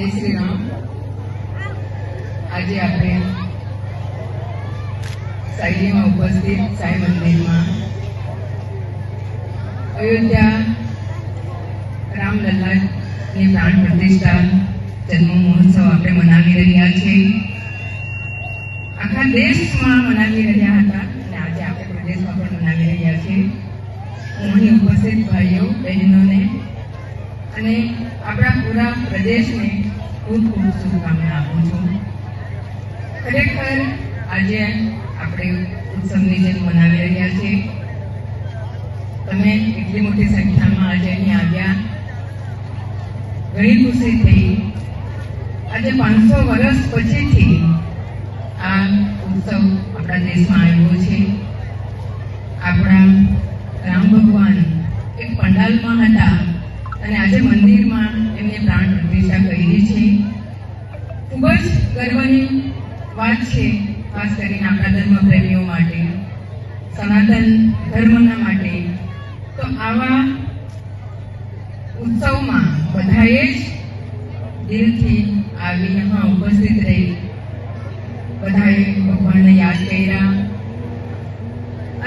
जय श्री राम। आज आपणे साईजी में उपस्थित साई मंदिर में अयोध्या रामलल्ला की प्राण प्रतिष्ठा जन्म महोत्सव आपणे मनावी रह्या छे। आखा देश में मनावी रह्या हता अने आज आपणे प्रदेश में पण मनावी रह्या छे। हूँ अहीं उपस्थित भाईओ बहनों ने अने आपणा पूरा प्रदेश ने खूब खूब शुभकामना आपू छूं। खरेखर આજે આપણે ઉત્સવની જેમ મનાવી રહ્યા છે। તમે એટલી મોટી સંખ્યામાં આજે અહીં આવ્યા, ઘણી ખુશી થઈ। આજે 500 વર્ષ પછીથી આ ઉત્સવ આપણા દેશમાં આવ્યો છે। આપણા રામ ભગવાન એક પંડાલમાં હતા અને આજે મંદિરમાં એમને પ્રાણ પ્રતિષ્ઠા કરી છે। ખૂબ જ ગર્વની વાત છે, ખાસ કરીને આપણા ધર્મ પ્રેમીઓ માટે, સનાતન ધર્મના માટે। તો આવા ઉત્સવમાં બધાએ જ દિલથી આવી यहाँ ઉપસ્થિત રહી બધાએ ભગવાનને યાદ કર્યા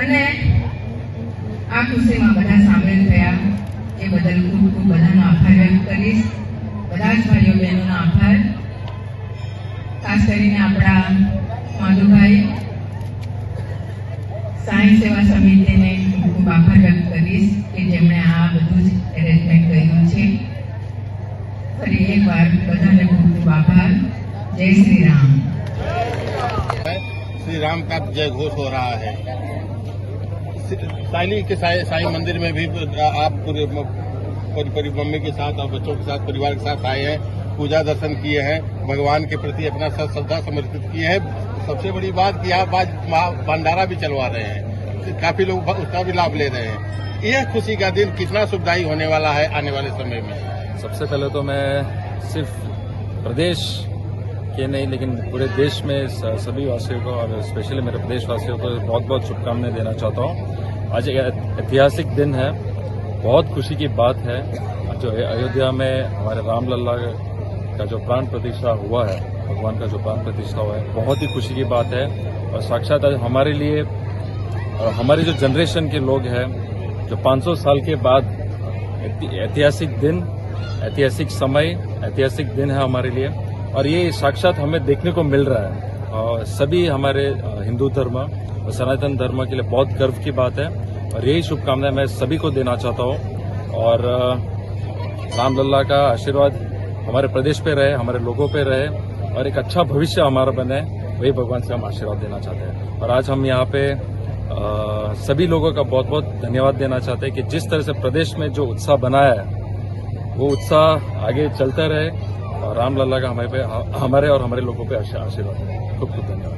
અને આ ખુશીમાં બધા સામેલ થયા। એ બદલ ખૂબ ખૂબ બધાનો આભાર વ્યક્ત કરીશ। બધા જ ભાઈઓ બહેનોનો આભાર। ખાસ કરીને આપણા માધુભાઈ સાઈ સેવા સમિતિને ખૂબ આભાર વ્યક્ત કરીશ કે જેમણે આ બધું જ એરેન્જમેન્ટ કર્યું છે। ફરી એકવાર બધાને ખૂબ ખૂબ આભાર। જય શ્રી राम। श्री राम का जय घोष हो रहा है। साइली के साई मंदिर में भी आप पूरे मम्मी के साथ और बच्चों के साथ परिवार के साथ आए हैं, पूजा दर्शन किए हैं, भगवान के प्रति अपना श्रद्धा समर्पित किए हैं। सबसे बड़ी बात कि आप आज भंडारा भी चलवा रहे हैं, काफी लोग उसका भी लाभ ले रहे हैं। यह खुशी का दिन कितना सुखदायी होने वाला है आने वाले समय में। सबसे पहले तो मैं सिर्फ प्रदेश के नहीं लेकिन पूरे देश में सभी वासियों को और स्पेशली मेरे प्रदेशवासियों को बहुत बहुत शुभकामनाएं देना चाहता हूँ। आज एक ऐतिहासिक दिन है, बहुत खुशी की बात है जो अयोध्या में हमारे रामलल्ला का जो प्राण प्रतिष्ठा हुआ है, भगवान का जो प्राण प्रतिष्ठा हुआ है, बहुत ही खुशी की बात है। और साक्षात हमारे लिए और हमारी जो जनरेशन के लोग हैं जो 500 साल के बाद ऐतिहासिक दिन, ऐतिहासिक समय, ऐतिहासिक दिन है हमारे लिए और ये साक्षात हमें देखने को मिल रहा है। और सभी हमारे हिंदू धर्म और सनातन धर्म के लिए बहुत गर्व की बात है और यही शुभकामनाएं मैं सभी को देना चाहता हूँ। और रामलल्ला का आशीर्वाद हमारे प्रदेश पे रहे, हमारे लोगों पे रहे और एक अच्छा भविष्य हमारा बने, वही भगवान से हम आशीर्वाद देना चाहते हैं। और आज हम यहाँ पे सभी लोगों का बहुत बहुत धन्यवाद देना चाहते हैं कि जिस तरह से प्रदेश में जो उत्साह बनाया है वो उत्साह आगे चलता रहे और रामलल्ला का हमारे और हमारे लोगों पे आशीर्वाद। खूब खूब धन्यवाद।